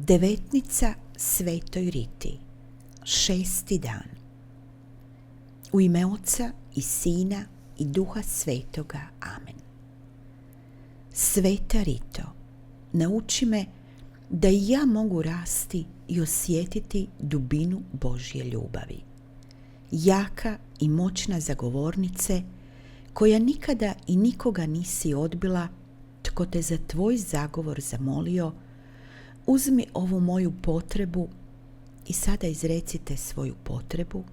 Devetnica Svetoj Riti. 6. dan. U ime Oca i Sina i Duha Svetoga. Amen. Sveta Rito, nauči me da i ja mogu rasti i osjetiti dubinu Božje ljubavi. Jaka i moćna zagovornice, koja nikada i nikoga nisi odbila, tko te za tvoj zagovor zamolio, uzmi ovu moju potrebu i sada izrecite svoju potrebu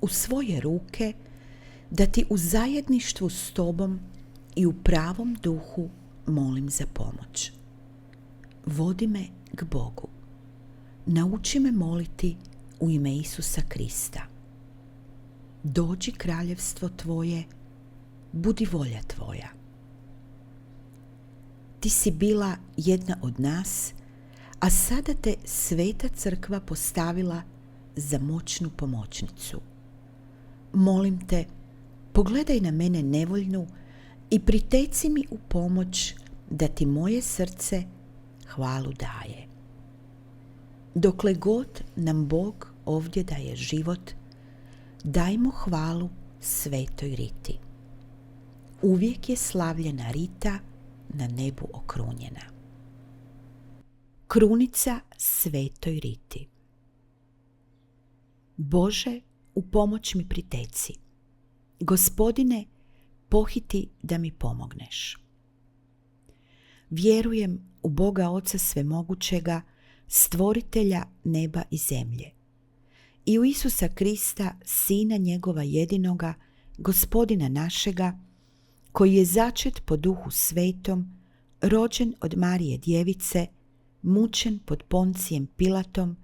u svoje ruke, da ti u zajedništvu s tobom i u pravom duhu molim za pomoć. Vodi me k Bogu. Nauči me moliti u ime Isusa Krista. Dođi kraljevstvo tvoje, budi volja tvoja. Ti si bila jedna od nas, a sada te Sveta Crkva postavila za moćnu pomoćnicu. Molim te, pogledaj na mene nevoljnu i priteci mi u pomoć, da ti moje srce hvalu daje. Dokle god nam Bog ovdje daje život, dajmo hvalu Svetoj Riti. Uvijek je slavljena Rita na nebu okrunjena. Krunica Svetoj Riti. Bože, u pomoć mi priteci. Gospodine, pohiti da mi pomogneš. Vjerujem u Boga Oca Svemogućega, stvoritelja neba i zemlje, i u Isusa Krista, Sina njegova jedinoga, Gospodina našega, koji je začet po Duhu Svetom, rođen od Marije Djevice, mučen pod Poncijem Pilatom,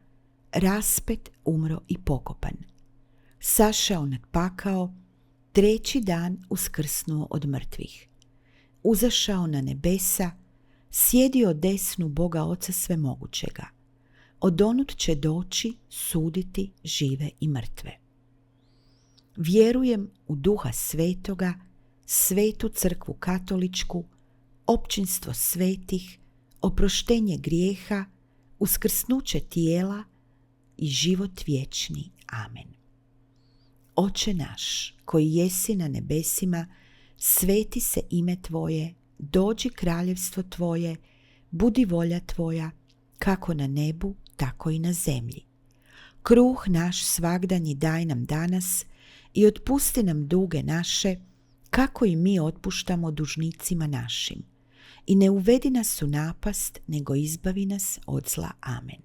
raspet, umro i pokopan. Sašao nad pakao, treći dan uskrsnuo od mrtvih. Uzašao na nebesa, sjedio desnu Boga Oca Svemogućega. Odonut će doći suditi žive i mrtve. Vjerujem u Duha Svetoga, Svetu Crkvu Katoličku, općinstvo svetih, oproštenje grijeha, uskrsnuće tijela i život vječni. Amen. Oče naš, koji jesi na nebesima, sveti se ime Tvoje, dođi kraljevstvo Tvoje, budi volja Tvoja, kako na nebu, tako i na zemlji. Kruh naš svagdanji daj nam danas i otpusti nam duge naše, kako i mi otpuštamo dužnicima našim. I ne uvedi nas u napast, nego izbavi nas od zla. Amen.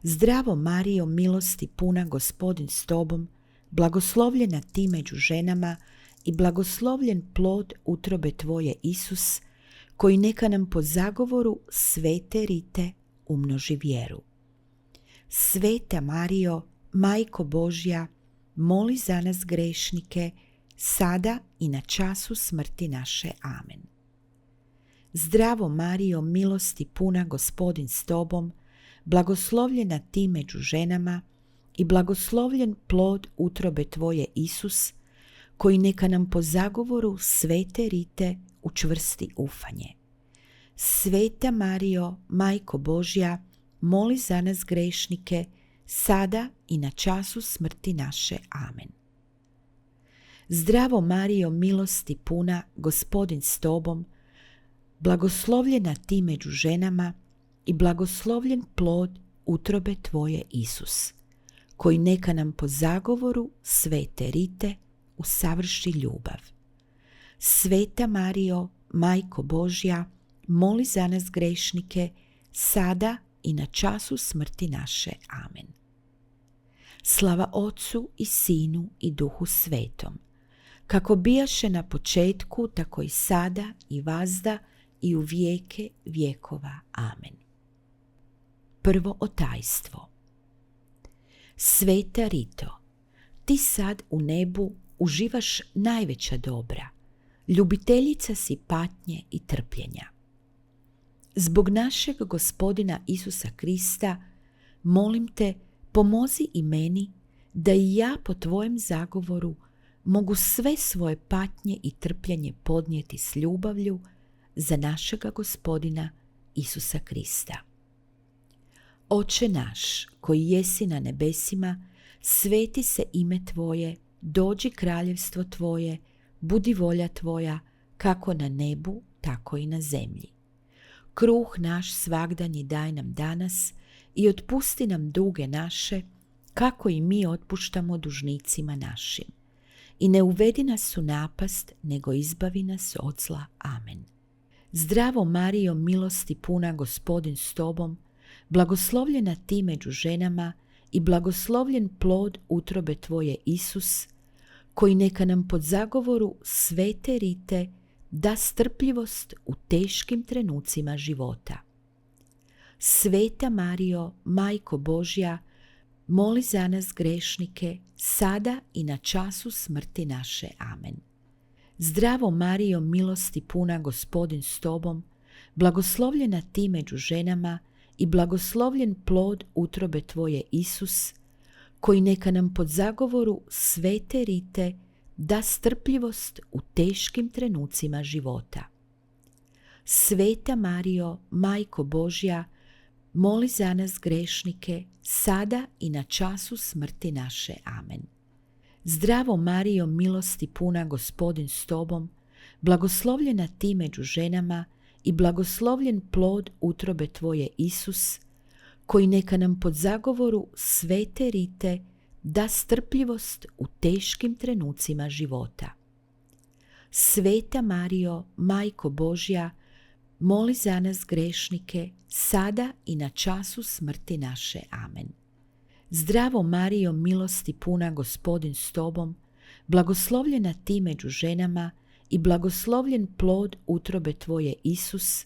Zdravo Marijo, milosti puna, Gospodin s tobom, blagoslovljena ti među ženama i blagoslovljen plod utrobe tvoje, Isus, koji neka nam po zagovoru Svete Rite umnoži vjeru. Sveta Marijo, Majko Božja, moli za nas grešnike, sada i na času smrti naše. Amen. Zdravo Marijo, milosti puna, Gospodin s tobom, blagoslovljena ti među ženama i blagoslovljen plod utrobe tvoje, Isus, koji neka nam po zagovoru Svete Rite učvrsti ufanje. Sveta Marijo, Majko Božja, moli za nas grešnike, sada i na času smrti naše. Amen. Zdravo Marijo, milosti puna, Gospodin s tobom, blagoslovljena ti među ženama i blagoslovljen plod utrobe tvoje, Isus, koji neka nam po zagovoru Svete Rite usavrši ljubav. Sveta Marijo, Majko Božja, moli za nas grešnike, sada i na času smrti naše. Amen. Slava Otcu i Sinu i Duhu Svetom, kako bijaše na početku, tako i sada i vazda i u vijeke vjekova. Amen. Prvo otajstvo. Sveta Rito, ti sad u nebu uživaš najveća dobra, ljubiteljica si patnje i trpljenja. Zbog našeg Gospodina Isusa Krista, molim te, pomozi i meni da i ja po tvojem zagovoru mogu sve svoje patnje i trpljenje podnijeti s ljubavlju za našega Gospodina Isusa Krista. Oče naš, koji jesi na nebesima, sveti se ime Tvoje, dođi kraljevstvo Tvoje, budi volja Tvoja, kako na nebu, tako i na zemlji. Kruh naš svagdanji daj nam danas i otpusti nam duge naše, kako i mi otpuštamo dužnicima našim. I ne uvedi nas u napast, nego izbavi nas od zla. Amen. Zdravo Marijo, milosti puna, Gospodin s Tobom, blagoslovljena ti među ženama i blagoslovljen plod utrobe Tvoje, Isus, koji neka nam pod zagovoru svete rite da strpljivost u teškim trenucima života. Sveta Marijo, Majko Božja, moli za nas grešnike, sada i na času smrti naše. Amen. Zdravo Marijo, milosti puna, Gospodin s Tobom, blagoslovljena ti među ženama i blagoslovljen plod utrobe Tvoje, Isus, koji neka nam pod zagovoru svete rite da strpljivost u teškim trenucima života. Sveta Marijo, Majko Božja, moli za nas grešnike, sada i na času smrti naše. Amen. Zdravo Marijo, milosti puna, Gospodin s Tobom, blagoslovljena ti među ženama i blagoslovljen plod utrobe Tvoje, Isus, koji neka nam pod zagovoru svete rite da strpljivost u teškim trenucima života. Sveta Marijo, Majko Božja, moli za nas grešnike, sada i na času smrti naše. Amen. Zdravo Marijo, milosti puna, Gospodin s Tobom, blagoslovljena ti među ženama i blagoslovljen plod utrobe Tvoje, Isus,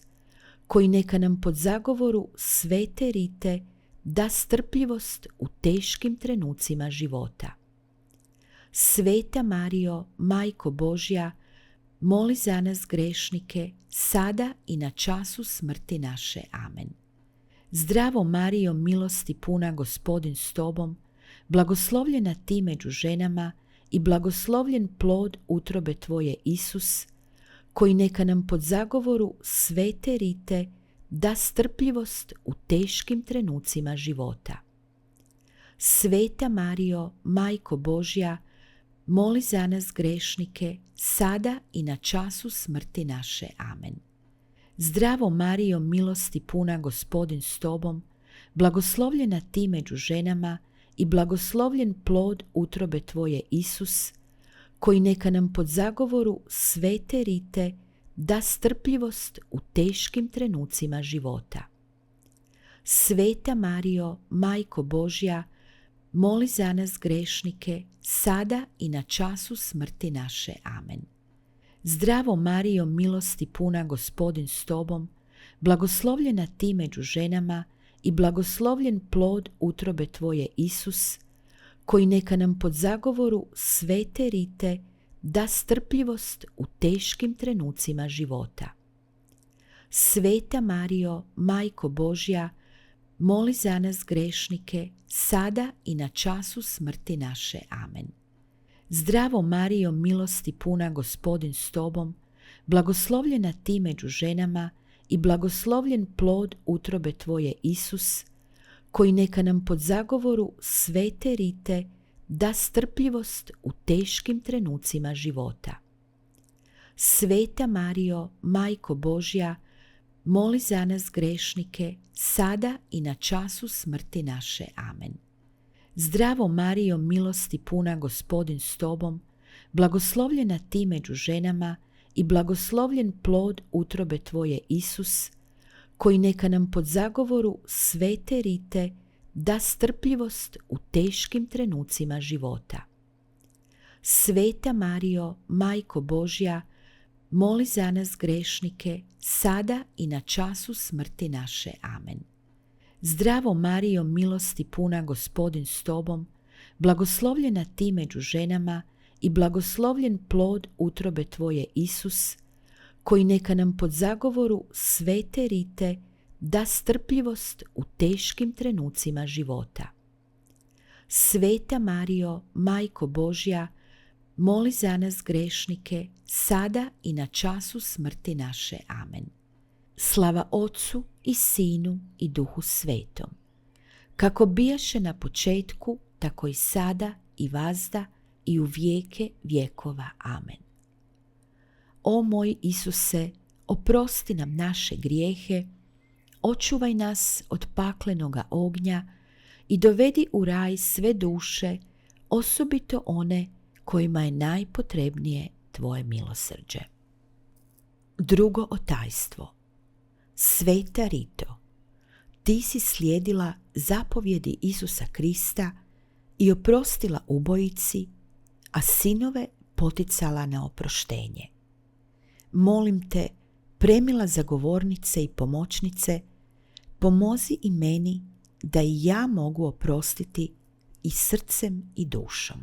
koji neka nam pod zagovoru svete rite da strpljivost u teškim trenucima života. Sveta Marijo, Majko Božja, moli za nas grešnike, sada i na času smrti naše. Amen. Zdravo Marijo, milosti puna, Gospodin s Tobom, blagoslovljena ti među ženama i blagoslovljen plod utrobe Tvoje, Isus, koji neka nam pod zagovoru svete rite da strpljivost u teškim trenucima života. Sveta Marijo, Majko Božja, moli za nas grešnike, sada i na času smrti naše. Amen. Zdravo Marijo, milosti puna, Gospodin s Tobom, blagoslovljena ti među ženama i blagoslovljen plod utrobe Tvoje, Isus, koji neka nam pod zagovoru svete rite da strpljivost u teškim trenucima života. Sveta Marijo, Majko Božja, moli za nas grešnike, sada i na času smrti naše. Amen. Zdravo Marijo, milosti puna, Gospodin s Tobom, blagoslovljena ti među ženama i blagoslovljen plod utrobe Tvoje, Isus, koji neka nam pod zagovoru svete rite da strpljivost u teškim trenucima života. Sveta Marijo, Majko Božja, moli za nas grešnike, sada i na času smrti naše. Amen. Zdravo Marijo, milosti puna, Gospodin s Tobom, blagoslovljena ti među ženama i blagoslovljen plod utrobe Tvoje, Isus, koji neka nam pod zagovoru svete rite da strpljivost u teškim trenucima života. Sveta Marijo, Majko Božja, moli za nas grešnike, sada i na času smrti naše. Amen. Zdravo Marijo, milosti puna, Gospodin s Tobom, blagoslovljena ti među ženama i blagoslovljen plod utrobe Tvoje, Isus, koji neka nam pod zagovoru svete rite da strpljivost u teškim trenucima života. Sveta Marijo, Majko Božja, moli za nas grešnike, sada i na času smrti naše. Amen. Zdravo Marijo, milosti puna, Gospodin s Tobom, blagoslovljena ti među ženama i blagoslovljen plod utrobe Tvoje, Isus, koji neka nam pod zagovoru svete rite da strpljivost u teškim trenucima života. Sveta Marijo, Majko Božja, moli za nas grešnike, sada i na času smrti naše. Amen. Slava Otcu i Sinu i Duhu Svetom, kako bijaše na početku, tako i sada i vazda i u vijeke vjekova. Amen. O moj Isuse, oprosti nam naše grijehe, očuvaj nas od paklenoga ognja i dovedi u raj sve duše, osobito one kojima je najpotrebnije tvoje milosrđe. Drugo otajstvo. Sveta Rito, ti si slijedila zapovjedi Isusa Krista i oprostila ubojici, a sinove poticala na oproštenje. Molim te, premila zagovornice i pomoćnice, pomozi i meni da i ja mogu oprostiti i srcem i dušom.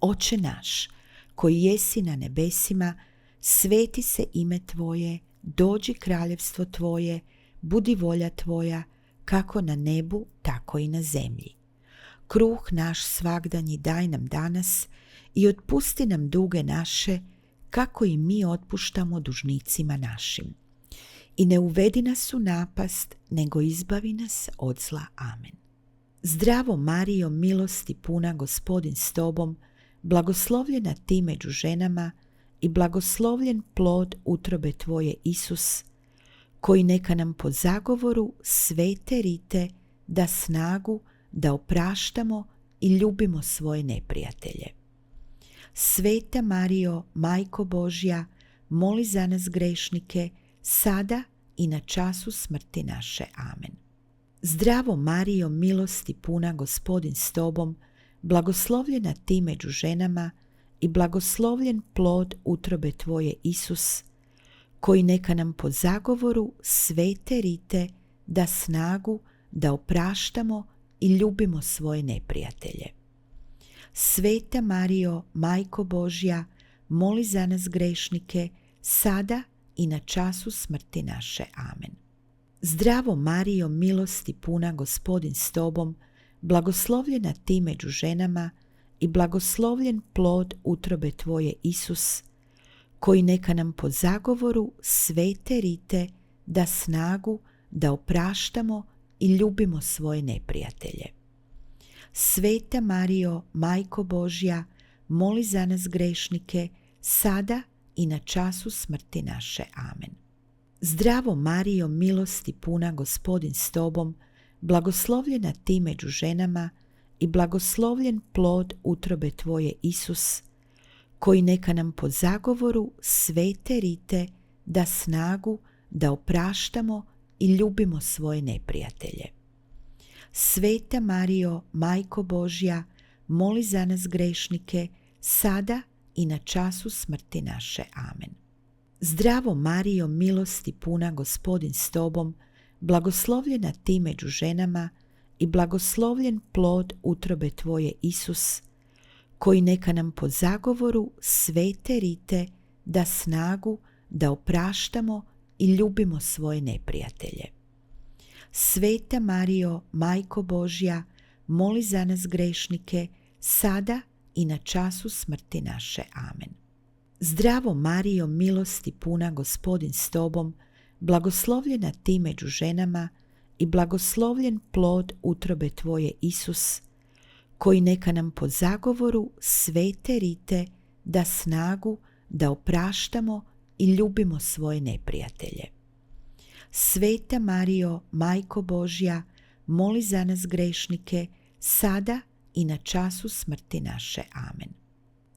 Oče naš, koji jesi na nebesima, sveti se ime Tvoje, dođi kraljevstvo Tvoje, budi volja Tvoja, kako na nebu, tako i na zemlji. Kruh naš svagdanji daj nam danas i otpusti nam duge naše, kako i mi otpuštamo dužnicima našim. I ne uvedi nas u napast, nego izbavi nas od zla. Amen. Zdravo Marijo, milosti puna, Gospodin s tobom, blagoslovljena ti među ženama i blagoslovljen plod utrobe tvoje, Isus, koji neka nam po zagovoru svete Rite da snagu da opraštamo i ljubimo svoje neprijatelje. Sveta Marijo, Majko Božja, moli za nas grešnike, sada i na času smrti naše. Amen. Zdravo Marijo, milosti puna, Gospodin s tobom, blagoslovljena ti među ženama i blagoslovljen plod utrobe tvoje, Isus, koji neka nam po zagovoru svete Rite da snagu da opraštamo i ljubimo svoje neprijatelje. Sveta Marijo, Majko Božja, moli za nas grešnike, sada i na času smrti naše. Amen. Zdravo Marijo, milosti puna, Gospodin s tobom, blagoslovljena ti među ženama i blagoslovljen plod utrobe tvoje, Isus, koji neka nam po zagovoru svete Rite da snagu da opraštamo i ljubimo svoje neprijatelje. Sveta Marijo, Majko Božja, moli za nas grešnike, sada i na času smrti naše. Amen. Zdravo Marijo, milosti puna, Gospodin s tobom, blagoslovljena ti među ženama i blagoslovljen plod utrobe tvoje, Isus, koji neka nam po zagovoru svete Rite da snagu da opraštamo i ljubimo svoje neprijatelje. Sveta Marijo, Majko Božja, moli za nas grešnike, sada i na času smrti naše. Amen. Zdravo Marijo, milosti puna, Gospodin s tobom, blagoslovljena ti među ženama i blagoslovljen plod utrobe tvoje, Isus, koji neka nam po zagovoru svete Rite da snagu da opraštamo i ljubimo svoje neprijatelje. Sveta Marijo, Majko Božja, moli za nas grešnike, sada i na času smrti naše. Amen. Zdravo Marijo, milosti puna, Gospodin s tobom, blagoslovljena ti među ženama i blagoslovljen plod utrobe tvoje, Isus, koji neka nam po zagovoru svete Rite da snagu da opraštamo i ljubimo svoje neprijatelje. Sveta Marijo, Majko Božja, moli za nas grešnike, sada i na času smrti naše. Amen.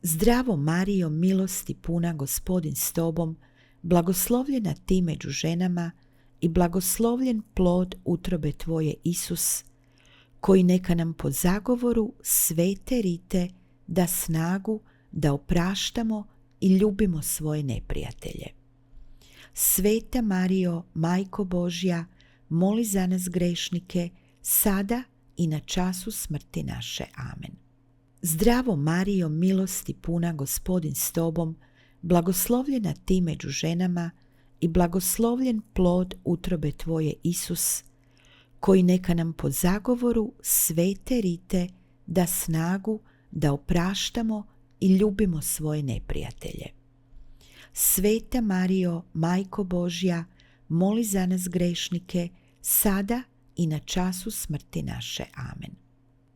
Zdravo Marijo, milosti puna, Gospodin s tobom, blagoslovljena ti među ženama i blagoslovljen plod utrobe tvoje, Isus, koji neka nam po zagovoru svete Rite da snagu da opraštamo i ljubimo svoje neprijatelje. Sveta Marijo, Majko Božja, moli za nas grešnike, sada i na času smrti naše. Amen. Zdravo Marijo, milosti puna, Gospodin s tobom, blagoslovljena ti među ženama i blagoslovljen plod utrobe tvoje, Isus, koji neka nam po zagovoru svete Rite da snagu da opraštamo i ljubimo svoje neprijatelje. Sveta Marijo, Majko Božja, moli za nas grešnike, sada i na času smrti naše. Amen.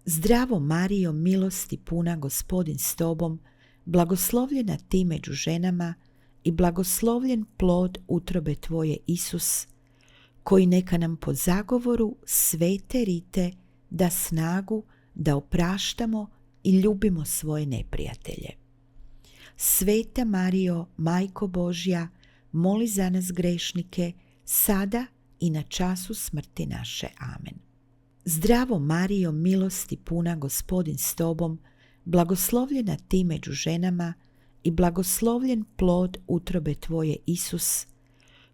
Zdravo Marijo, milosti puna, Gospodin s tobom, blagoslovljena ti među ženama i blagoslovljen plod utrobe tvoje, Isus, koji neka nam po zagovoru svete Rite da snagu da opraštamo i ljubimo svoje neprijatelje. Sveta Marijo, Majko Božja, moli za nas grešnike, sada i na času smrti naše. Amen. Zdravo Marijo, milosti puna, Gospodin s tobom, blagoslovljena ti među ženama i blagoslovljen plod utrobe tvoje, Isus,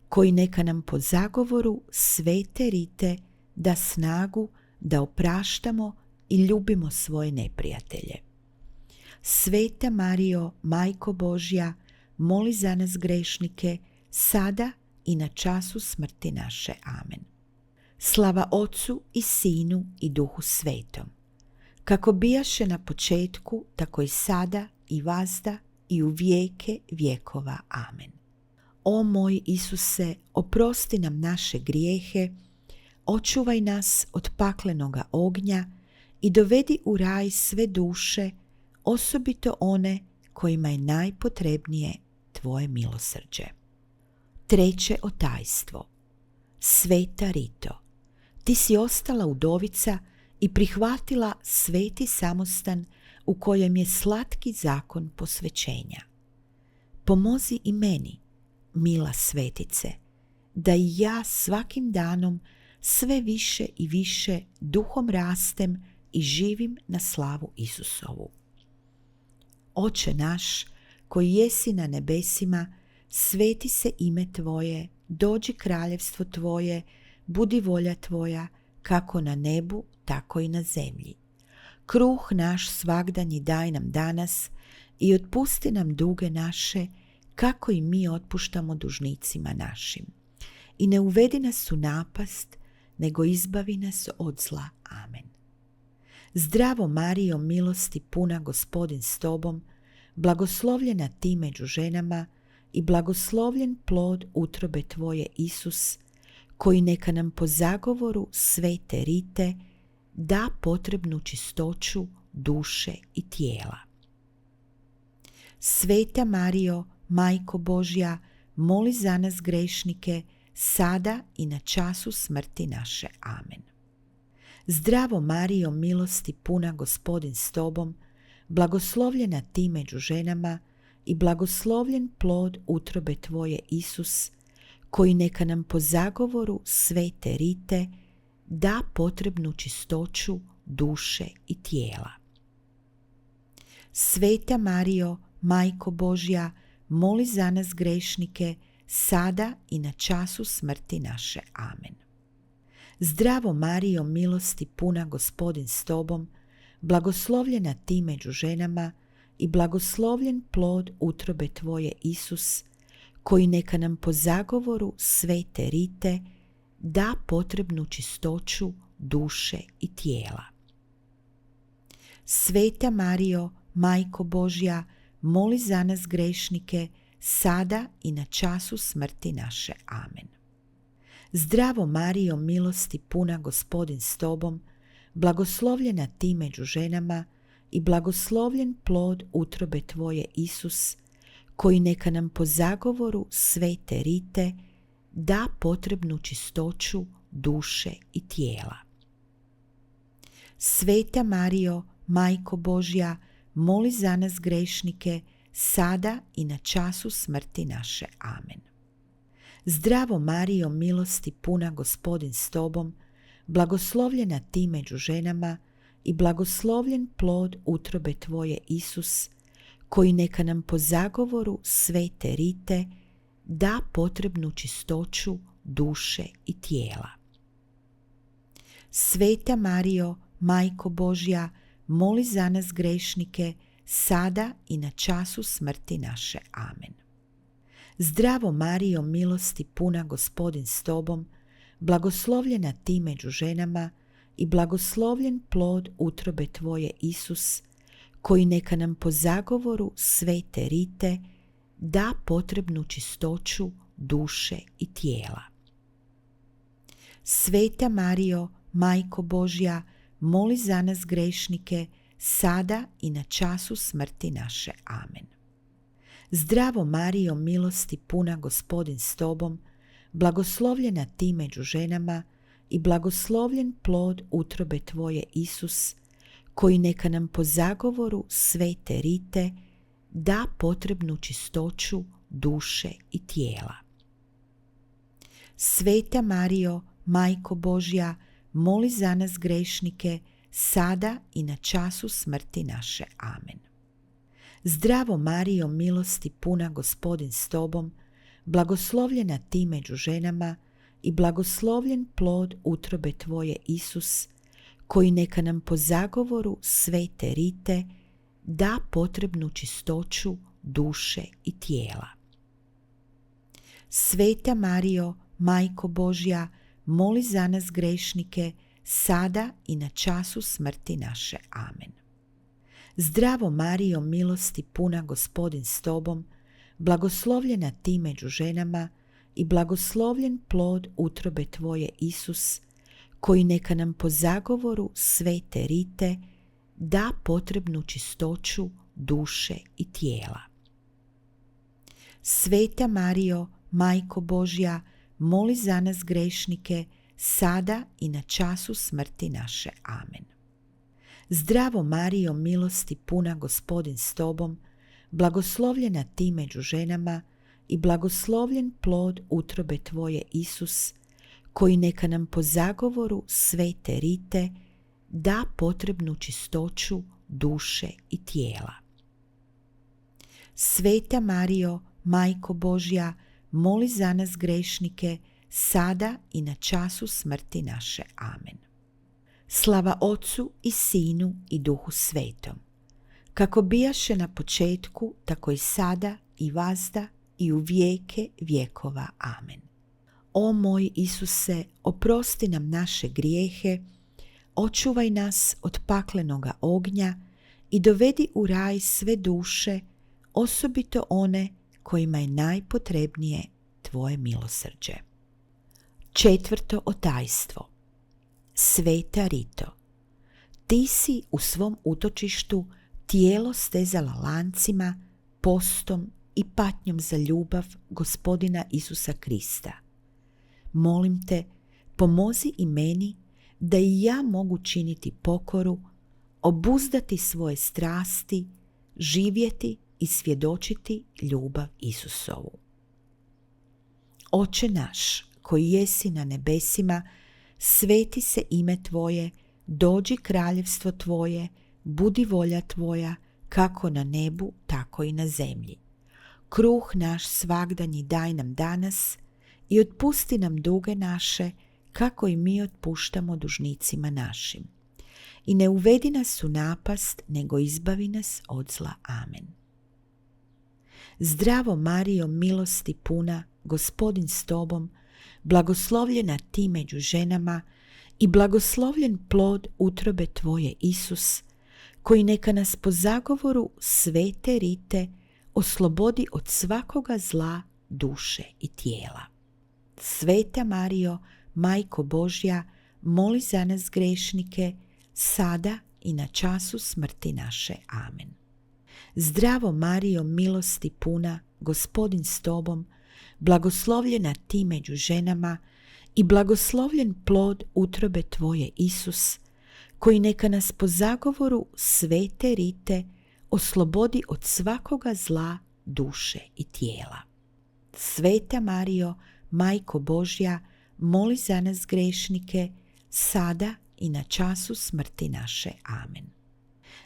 koji neka nam po zagovoru svete Rite da snagu da opraštamo i ljubimo svoje neprijatelje. Sveta Marijo, Majko Božja, moli za nas grešnike, sada i na času smrti naše. Amen. Slava Otcu i Sinu i Duhu Svetom, kako bijaše na početku, tako i sada i vazda i u vijeke vjekova. Amen. O moj Isuse, oprosti nam naše grijehe, očuvaj nas od paklenoga ognja i dovedi u raj sve duše, osobito one kojima je najpotrebnije tvoje milosrđe. Treće otajstvo. Sveta Rito, ti si ostala udovica i prihvatila sveti samostan u kojem je slatki zakon posvećenja. Pomozi i meni, mila svetice, da i ja svakim danom sve više i više duhom rastem i živim na slavu Isusovu. Oče naš, koji jesi na nebesima, sveti se ime Tvoje, dođi kraljevstvo Tvoje, budi volja Tvoja, kako na nebu, tako i na zemlji. Kruh naš svagdanji daj nam danas i otpusti nam duge naše, kako i mi otpuštamo dužnicima našim. I ne uvedi nas u napast, nego izbavi nas od zla. Amen. Zdravo Marijo, milosti puna, Gospodin s tobom, blagoslovljena ti među ženama i blagoslovljen plod utrobe tvoje, Isus, koji neka nam po zagovoru svete Rite da potrebnu čistoću duše i tijela. Sveta Marijo, Majko Božja, moli za nas grešnike, sada i na času smrti naše. Amen. Zdravo Marijo, milosti puna, Gospodin s tobom, blagoslovljena ti među ženama i blagoslovljen plod utrobe tvoje, Isus, koji neka nam po zagovoru svete Rite da potrebnu čistoću duše i tijela. Sveta Marijo, Majko Božja, moli za nas grešnike, sada i na času smrti naše. Amen. Zdravo Marijo, milosti puna, Gospodin s tobom, blagoslovljena ti među ženama i blagoslovljen plod utrobe tvoje, Isus, koji neka nam po zagovoru svete Rite da potrebnu čistoću duše i tijela. Sveta Marijo, Majko Božja, moli za nas grešnike, sada i na času smrti naše. Amen. Zdravo Marijo, milosti puna, Gospodin s tobom, blagoslovljena ti među ženama i blagoslovljen plod utrobe tvoje, Isus, koji neka nam po zagovoru svete Rite da potrebnu čistoću duše i tijela. Sveta Marijo, Majko Božja, moli za nas grešnike, sada i na času smrti naše. Amen. Zdravo Marijo, milosti puna, Gospodin s tobom, blagoslovljena ti među ženama i blagoslovljen plod utrobe tvoje, Isus, koji neka nam po zagovoru svete Rite da potrebnu čistoću duše i tijela. Sveta Marijo, Majko Božja, moli za nas grešnike, sada i na času smrti naše. Amen. Zdravo Marijo, milosti puna, Gospodin s tobom, blagoslovljena ti među ženama i blagoslovljen plod utrobe tvoje, Isus, koji neka nam po zagovoru svete Rite da potrebnu čistoću duše i tijela. Sveta Marijo, Majko Božja, moli za nas grešnike, sada i na času smrti naše. Amen. Zdravo Marijo, milosti puna, Gospodin s tobom, blagoslovljena ti među ženama i blagoslovljen plod utrobe tvoje, Isus, koji neka nam po zagovoru svete Rite da potrebnu čistoću duše i tijela. Sveta Marijo, Majko Božja, moli za nas grešnike, sada i na času smrti naše. Amen. Zdravo Marijo, milosti puna, Gospodin s tobom, blagoslovljena ti među ženama i blagoslovljen plod utrobe tvoje, Isus, koji neka nam po zagovoru svete Rite da potrebnu čistoću duše i tijela. Sveta Marijo, Majko Božja, moli za nas grešnike, sada i na času smrti naše. Amen. Zdravo Marijo, milosti puna, Gospodin s tobom, blagoslovljena ti među ženama i blagoslovljen plod utrobe tvoje, Isus, koji neka nam po zagovoru svete Rite da potrebnu čistoću duše i tijela. Sveta Marijo, Majko Božja, moli za nas grešnike, sada i na času smrti naše. Amen. Zdravo Marijo, milosti puna, Gospodin s tobom, blagoslovljena ti među ženama i blagoslovljen plod utrobe tvoje, Isus, koji neka nam po zagovoru svete Rite da potrebnu čistoću duše i tijela. Sveta Marijo, Majko Božja, moli za nas grešnike, sada i na času smrti naše. Amen. Slava Otcu i Sinu i Duhu Svetom, kako bijaše na početku, tako i sada i vazda i u vijeke vjekova. Amen. O moj Isuse, oprosti nam naše grijehe, očuvaj nas od paklenoga ognja i dovedi u raj sve duše, osobito one kojima je najpotrebnije tvoje milosrđe. Četvrto otajstvo. Sveta Rito, ti si u svom utočištu tijelo stezala lancima, postom i patnjom za ljubav Gospodina Isusa Krista. Molim te, pomozi i meni da i ja mogu činiti pokoru, obuzdati svoje strasti, živjeti i svjedočiti ljubav Isusovu. Oče naš, koji jesi na nebesima, sveti se ime tvoje, dođi kraljevstvo tvoje, budi volja tvoja, kako na nebu, tako i na zemlji. Kruh naš svagdanji daj nam danas i otpusti nam duge naše, kako i mi otpuštamo dužnicima našim. I ne uvedi nas u napast, nego izbavi nas od zla. Amen. Zdravo Marijo, milosti puna, Gospodin s tobom, blagoslovljena ti među ženama i blagoslovljen plod utrobe tvoje, Isus, koji neka nas po zagovoru svete Rite oslobodi od svakoga zla duše i tijela. Sveta Marijo, Majko Božja, moli za nas grešnike, sada i na času smrti naše. Amen. Zdravo Marijo, milosti puna, Gospodin s tobom, blagoslovljena ti među ženama i blagoslovljen plod utrobe tvoje, Isus, koji neka nas po zagovoru svete Rite oslobodi od svakoga zla duše i tijela. Sveta Marijo, Majko Božja, moli za nas grešnike, sada i na času smrti naše. Amen.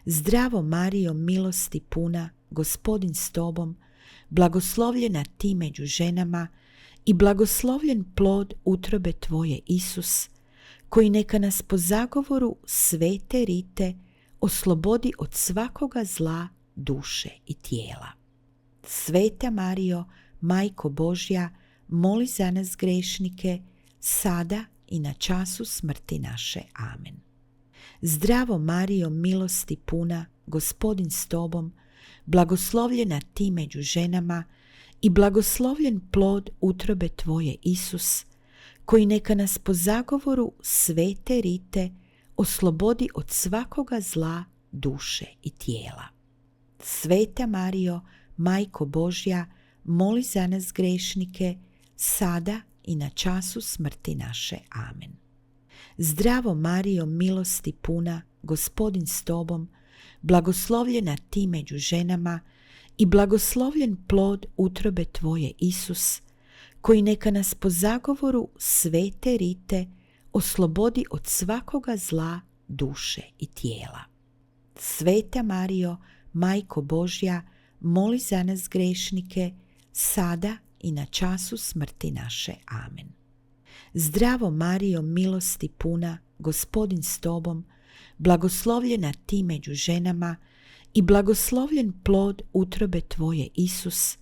Zdravo Marijo, milosti puna, Gospodin s tobom, blagoslovljena ti među ženama i blagoslovljen plod utrobe tvoje, Isus, koji neka nas po zagovoru svete Rite oslobodi od svakoga zla duše i tijela. Sveta Marijo, Majko Božja, moli za nas grešnike, sada i na času smrti naše. Amen. Zdravo Marijo, milosti puna, Gospodin s tobom, blagoslovljena ti među ženama i blagoslovljen plod utrobe tvoje, Isus, koji neka nas po zagovoru svete Rite oslobodi od svakoga zla duše i tijela. Sveta Marijo, Majko Božja, moli za nas grešnike, sada i na času smrti naše. Amen. Zdravo Marijo, milosti puna, Gospodin s tobom, blagoslovljena ti među ženama i blagoslovljen plod utrobe tvoje, Isus, koji neka nas po zagovoru svete Rite oslobodi od svakoga zla duše i tijela. Sveta Marijo, Majko Božja, moli za nas grešnike, sada i na času smrti naše. Amen. Zdravo Marijo, milosti puna, Gospodin s tobom, blagoslovljena ti među ženama i blagoslovljen plod utrobe tvoje, Isus,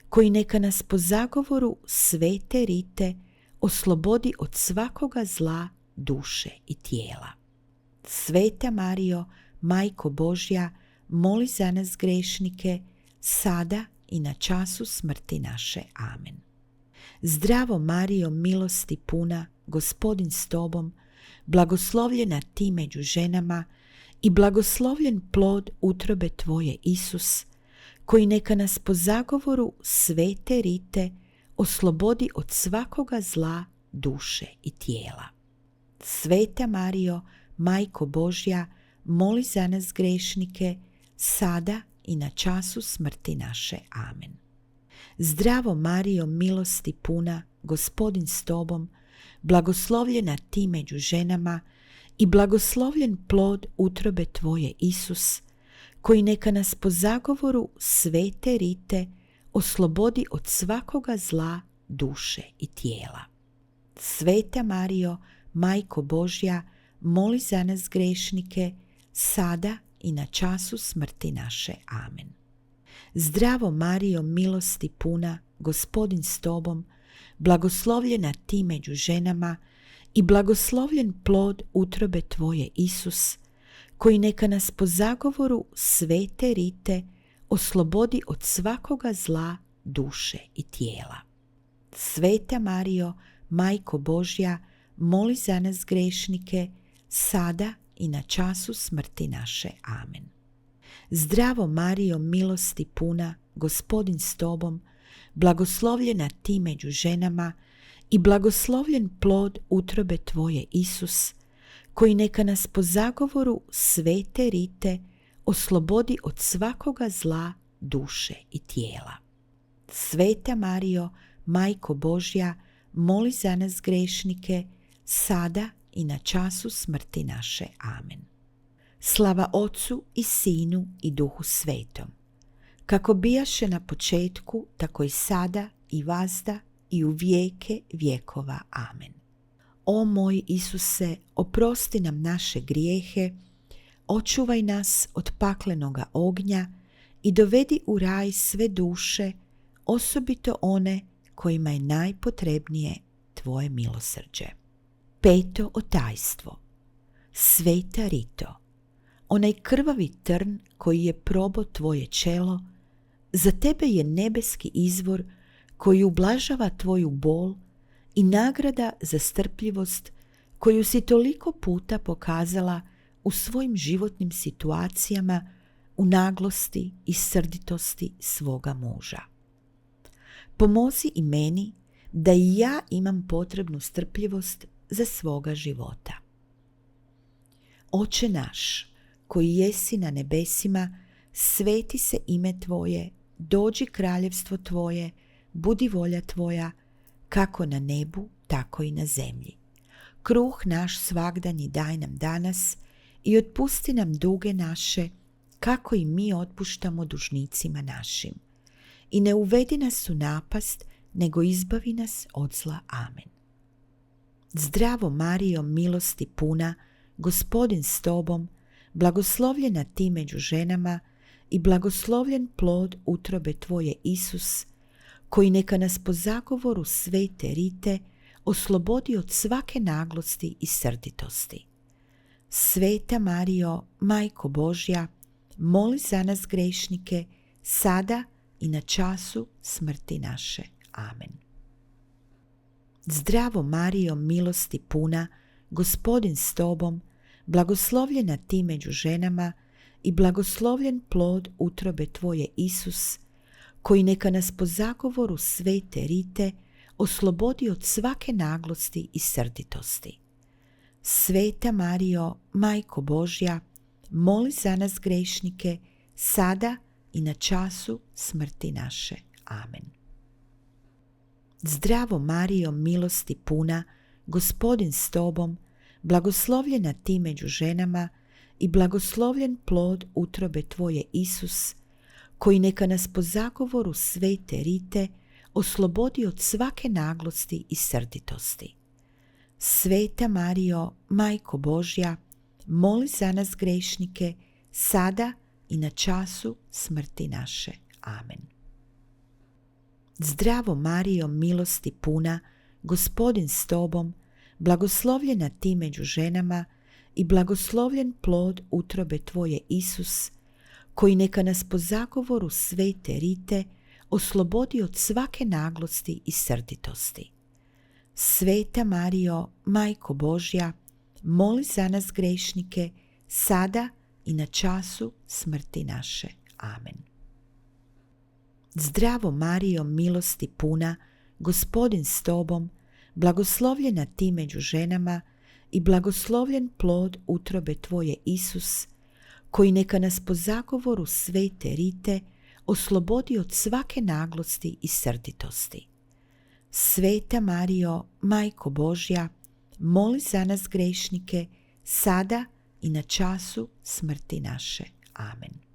koji neka nas po zagovoru svete Rite oslobodi od svakoga zla duše i tijela. Sveta Marijo, Majko Božja, moli za nas grešnike, sada i na času smrti naše. Amen. Zdravo Marijo, milosti puna, Gospodin s tobom, blagoslovljena ti među ženama i blagoslovljen plod utrobe tvoje, Isus, koji neka nas po zagovoru svete Rite oslobodi od svakoga zla duše i tijela. Sveta Marijo, Majko Božja, moli za nas grešnike, sada i na času smrti naše. Amen. Zdravo Marijo, milosti puna, Gospodin s tobom, blagoslovljena ti među ženama i blagoslovljen plod utrobe tvoje, Isus, koji neka nas po zagovoru svete Rite oslobodi od svakoga zla duše i tijela. Sveta Marijo, Majko Božja, moli za nas grešnike, sada i na času smrti naše. Amen. Zdravo Marijo, milosti puna, Gospodin s tobom, blagoslovljena ti među ženama i blagoslovljen plod utrobe tvoje, Isus, koji neka nas po zagovoru svete Rite oslobodi od svakoga zla duše i tijela. Sveta Marijo, Majko Božja, moli za nas grešnike, sada i na času smrti naše. Amen. Zdravo Marijo, milosti puna, Gospodin s tobom, blagoslovljena ti među ženama i blagoslovljen plod utrobe tvoje, Isus, koji neka nas po zagovoru svete Rite oslobodi od svakoga zla duše i tijela. Sveta Marijo, Majko Božja, moli za nas grešnike, sada i na času smrti naše. Amen. Slava Otcu i Sinu i Duhu Svetom, kako bijaše na početku, tako i sada i vazda i u vijeke vjekova. Amen. O moj Isuse, oprosti nam naše grijehe, očuvaj nas od paklenoga ognja i dovedi u raj sve duše, osobito one kojima je najpotrebnije tvoje milosrđe. Peto otajstvo. Sveta Rito, onaj krvavi trn koji je probao tvoje čelo, za tebe je nebeski izvor koji ublažava tvoju bol i nagrada za strpljivost koju si toliko puta pokazala u svojim životnim situacijama, u naglosti i srditosti svoga muža. Pomozi i meni da i ja imam potrebnu strpljivost za svoga života. Oče naš, koji jesi na nebesima, sveti se ime tvoje, dođi kraljevstvo tvoje, budi volja tvoja, kako na nebu, tako i na zemlji. Kruh naš svagdanji daj nam danas i otpusti nam duge naše, kako i mi otpuštamo dužnicima našim. I ne uvedi nas u napast, nego izbavi nas od zla. Amen. Zdravo Marijo, milosti puna, Gospodin s tobom, blagoslovljena ti među ženama i blagoslovljen plod utrobe tvoje, Isus, koji neka nas po zagovoru svete Rite oslobodi od svake naglosti i srditosti. Sveta Marijo, Majko Božja, moli za nas grešnike, sada i na času smrti naše. Amen. Zdravo Marijo, milosti puna, Gospodin s tobom, blagoslovljena ti među ženama i blagoslovljen plod utrobe tvoje, Isus, koji neka nas po zagovoru svete Rite oslobodi od svake naglosti i srditosti. Sveta Marijo, Majko Božja, moli za nas grešnike, sada i na času smrti naše. Amen. Zdravo Marijo, milosti puna, Gospodin s tobom, blagoslovljena ti među ženama i blagoslovljen plod utrobe tvoje, Isus, koji neka nas po zagovoru svete Rite oslobodi od svake naglosti i srditosti. Sveta Marijo, Majko Božja, moli za nas grešnike, sada i na času smrti naše. Amen. Zdravo Marijo, milosti puna, Gospodin s tobom, blagoslovljena ti među ženama i blagoslovljen plod utrobe tvoje, Isus, koji neka nas po zagovoru svete Rite oslobodi od svake naglosti i srditosti. Sveta Marijo, Majko Božja, moli za nas grešnike, sada i na času smrti naše. Amen. Zdravo Marijo, milosti puna, Gospodin s tobom, blagoslovljena ti među ženama i blagoslovljen plod utrobe tvoje, Isus, koji neka nas po zagovoru svete Rite oslobodi od svake naglosti i srditosti. Sveta Marijo, Majko Božja, moli za nas grešnike, sada i na času smrti naše. Amen.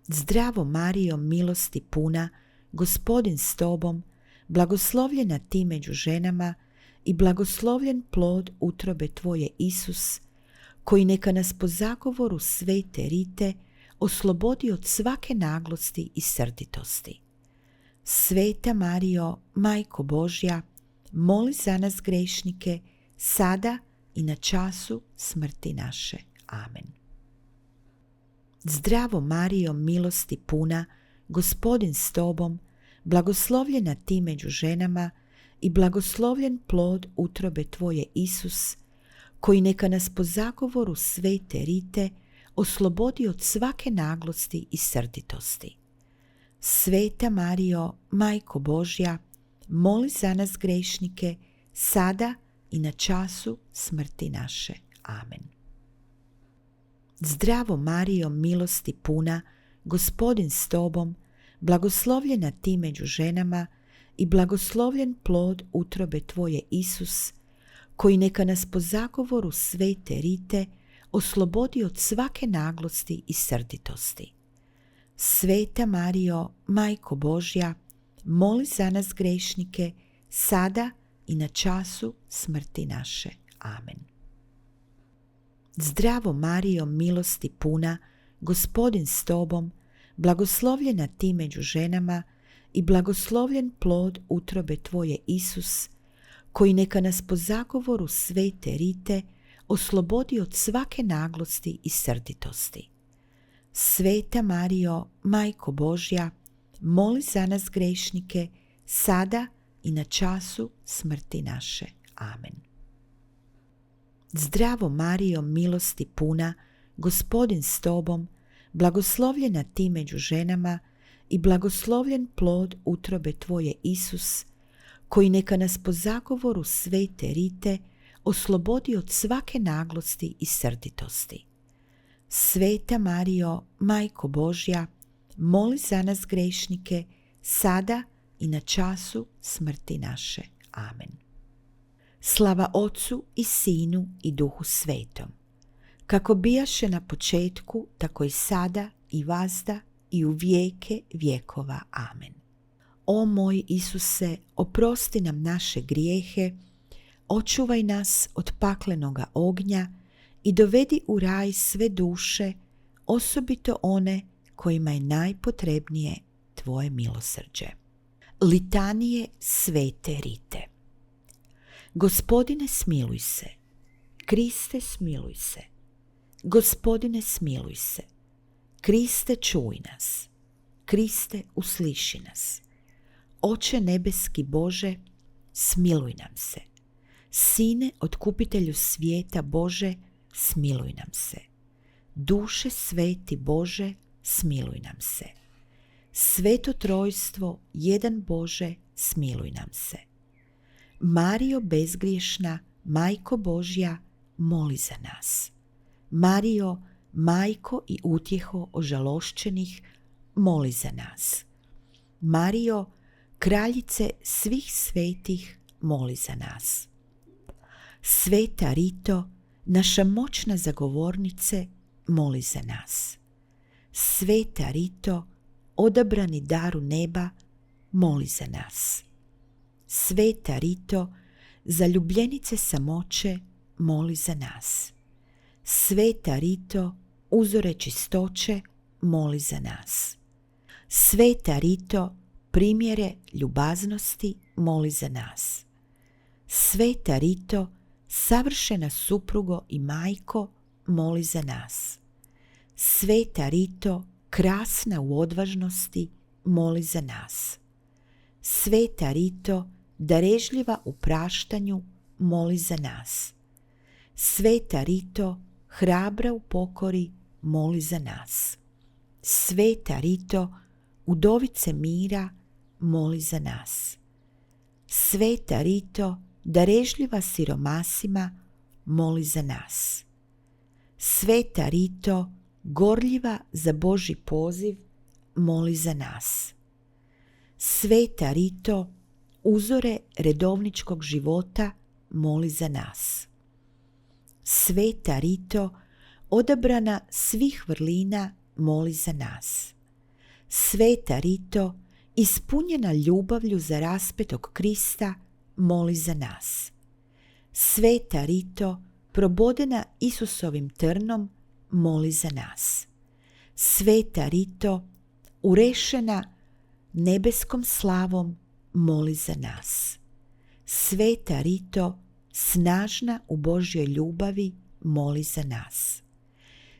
Zdravo Marijo, milosti puna, Gospodin s tobom, blagoslovljena ti među ženama i blagoslovljen plod utrobe tvoje, Isus, koji neka nas po zagovoru svete Rite oslobodi od svake naglosti i srditosti. Sveta Marijo, Majko Božja, moli za nas grešnike, sada i na času smrti naše. Amen. Zdravo Marijo, milosti puna, Gospodin s tobom, blagoslovljena ti među ženama i blagoslovljen plod utrobe tvoje, Isus, koji neka nas po zagovoru svete Rite oslobodi od svake naglosti i srditosti. Sveta Marijo, Majko Božja, moli za nas grešnike, sada i na času smrti naše. Amen. Zdravo Marijo, milosti puna, Gospodin s tobom, blagoslovljena ti među ženama i blagoslovljen plod utrobe tvoje, Isus, koji neka nas po zagovoru svete Rite oslobodi od svake naglosti i srditosti. Sveta Marijo, Majko Božja, moli za nas grešnike, sada i na času smrti naše. Amen. Zdravo Marijo, milosti puna, Gospodin s tobom, blagoslovljena ti među ženama i blagoslovljen plod utrobe tvoje, Isus, koji neka nas po zagovoru svete Rite oslobodi od svake naglosti i srditosti. Sveta Marijo, Majko Božja, moli za nas grešnike, sada i na času smrti naše. Amen. Zdravo Marijo, milosti puna, Gospodin s tobom, blagoslovljena ti među ženama i blagoslovljen plod utrobe tvoje, Isus, koji neka nas po zagovoru svete Rite oslobodi od svake naglosti i srditosti. Sveta Marijo, Majko Božja, moli za nas grešnike, sada i na času smrti naše. Amen. Slava Otcu i Sinu i Duhu Svetom, kako bijaše na početku, tako i sada i vazda i u vijeke vjekova. Amen. O moj Isuse, oprosti nam naše grijehe, očuvaj nas od paklenoga ognja i dovedi u raj sve duše, osobito one kojima je najpotrebnije tvoje milosrđe. Litanije svete Rite. Gospodine, smiluj se. Kriste, smiluj se. Gospodine, smiluj se. Kriste, čuj nas. Kriste, usliši nas. Oče nebeski Bože, smiluj nam se. Sine, otkupitelju svijeta Bože, smiluj nam se. Duše sveti Bože, smiluj nam se. Sveto trojstvo, jedan Bože, smiluj nam se. Marijo bezgriješna, Majko Božja, moli za nas. Marijo, majko i utjeho ožalošćenih, moli za nas. Marijo, kraljice svih svetih, moli za nas. Sveta Rito, naša moćna zagovornice, moli za nas. Sveta Rito, odabrani daru neba, moli za nas. Sveta Rito, zaljubljenice samoće, moli za nas. Sveta Rito, uzore čistoće, moli za nas. Sveta Rito, primjere ljubaznosti, moli za nas. Sveta Rito, savršena suprugo i majko, moli za nas. Sveta Rito, krasna u odvažnosti, moli za nas. Sveta Rito, darežljiva u praštanju, moli za nas. Sveta Rito, hrabra u pokori, moli za nas. Sveta Rito, udovice mira, moli za nas. Sveta Rito, darežljiva siromasima, moli za nas. Sveta Rito, gorljiva za Božji poziv, moli za nas. Sveta Rito, uzore redovničkog života, moli za nas. Sveta Rito, odabrana svih vrlina, moli za nas. Sveta Rito, ispunjena ljubavlju za raspetog Krista, moli za nas. Sveta Rito, probodena Isusovim trnom, moli za nas. Sveta Rito, urešena nebeskom slavom, moli za nas. Sveta Rito, snažna u Božjoj ljubavi, moli za nas.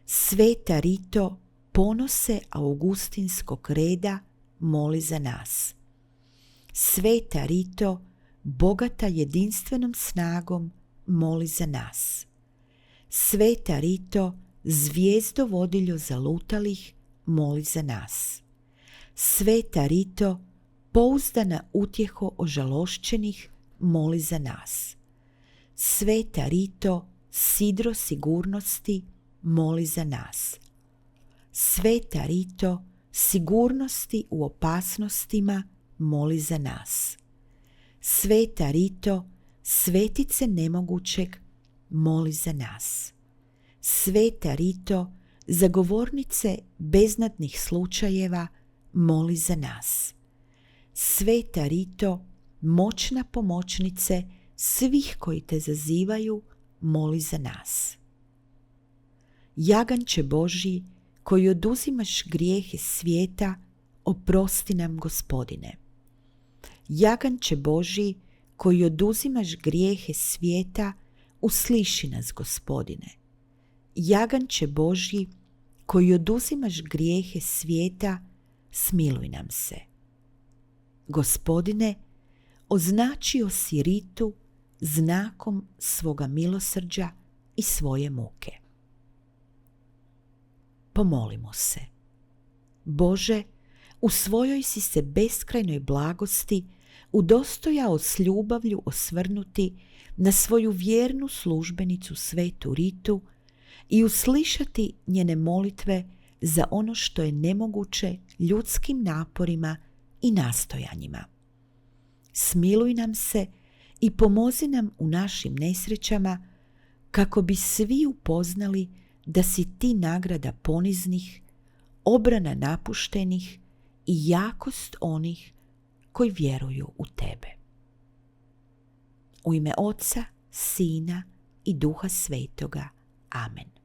Sveta Rito, ponose augustinskog reda, moli za nas. Sveta Rito, bogata jedinstvenom snagom, moli za nas. Sveta Rito, zvijezdo vodiljo zalutalih, moli za nas. Sveta Rito, pouzdana utjeho ožalošćenih, moli za nas. Sveta Rito, sidro sigurnosti, moli za nas. Sveta Rito, sigurnosti u opasnostima, moli za nas. Sveta Rito, svetice nemogućeg, moli za nas. Sveta Rito, zagovornice beznadnih slučajeva, moli za nas. Sveta Rito, moćna pomoćnice svih koji te zazivaju, moli za nas. Jaganče Božji, koji oduzimaš grijehe svijeta, oprosti nam, Gospodine. Jaganče Božji, koji oduzimaš grijehe svijeta, usliši nas, Gospodine. Jaganče Božji, koji oduzimaš grijehe svijeta, smiluj nam se. Gospodine, označio si Ritu znakom svoga milosrđa i svoje muke. Pomolimo se. Bože, u svojoj si se beskrajnoj blagosti udostojao s ljubavlju osvrnuti na svoju vjernu službenicu svetu Ritu i uslišati njene molitve za ono što je nemoguće ljudskim naporima i nastojanjima. Smiluj nam se i pomozi nam u našim nesrećama, kako bi svi upoznali da si ti nagrada poniznih, obrana napuštenih i jakost onih koji vjeruju u tebe. U ime Oca, Sina i Duha Svetoga. Amen.